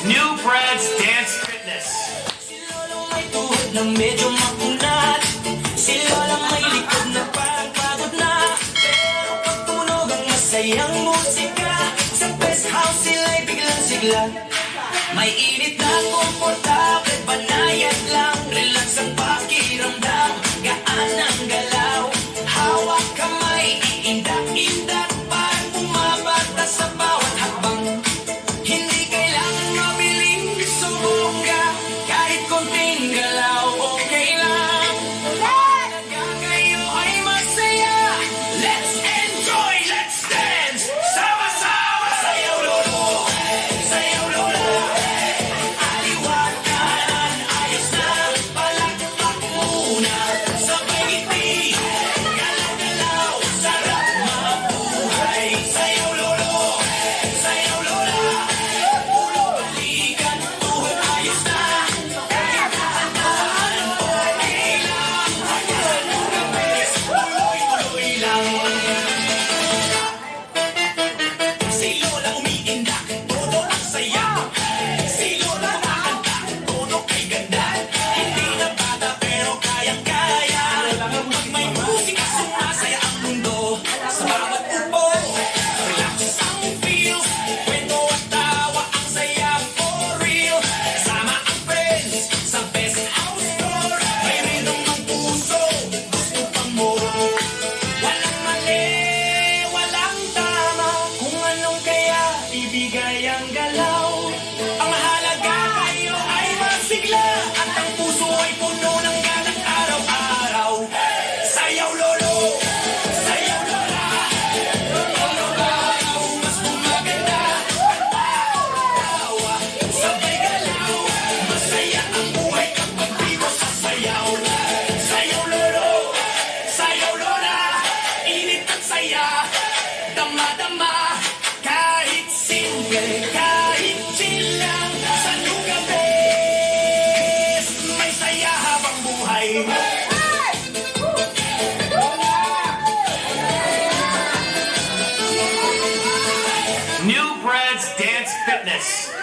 New Brad's Dance Fitness. Si Lolo may tuhod na medyo makunat. Si Lola may likod na parang pagod na. Pero pag tumunog ang masayang musika, sa best house sila'y biglang sigla. May init na komportable, banayad lang. Relax ang pakiramdam, gaan ang galaw. Hawak kamay, iindak-indak, parang bumabata sa bawat hakbang. Hindi kailangan mabiling sumungga, kahit konting galaw, okay lang. Halaga kayo ay masaya. Let's enjoy, let's dance. Sama-sama, sayaw lolo, sayaw lola. Aliwat kanan, ayos na, palakpak muna. Sabay ngiti, galaw-galaw, sarap mabuhay. Sayaw lolo, sayaw lola. Ulo balikan, tuhod ayos na. Kahit dahan-dahan, okay lang. Hanggang hanggang tuloy-tuloy lang. Si Lola umiindak, todo ang saya. Si Lola kumakanta, todo kay ganda. Hindi na bata pero kayang-kaya. Pag may musika, sumasaya ang mundo. Sa bawat upo, relax ang feels. Kwento at tawa, ang saya for real. Kasama ang friends, sa best house store. May rhythm ng puso, gusto pang more. Walang mali, walang tama. Kung anong kaya ibigay ang galaw. Ang mahalaga kayo ay masigla. At ang puso ay puno ng ganang araw-araw. Sayaw lolo, sayaw lola. Araw-araw mas gumaganda. Tawa, sabay galaw. Masaya ang buhay kapag di mo sasayaw. Sayaw lolo, sayaw lola. Init at saya, dama-dama. Kahit simple, kahit chill lang. Sa Lugabes, may saya habang buhay. New Brad's Dance Fitness.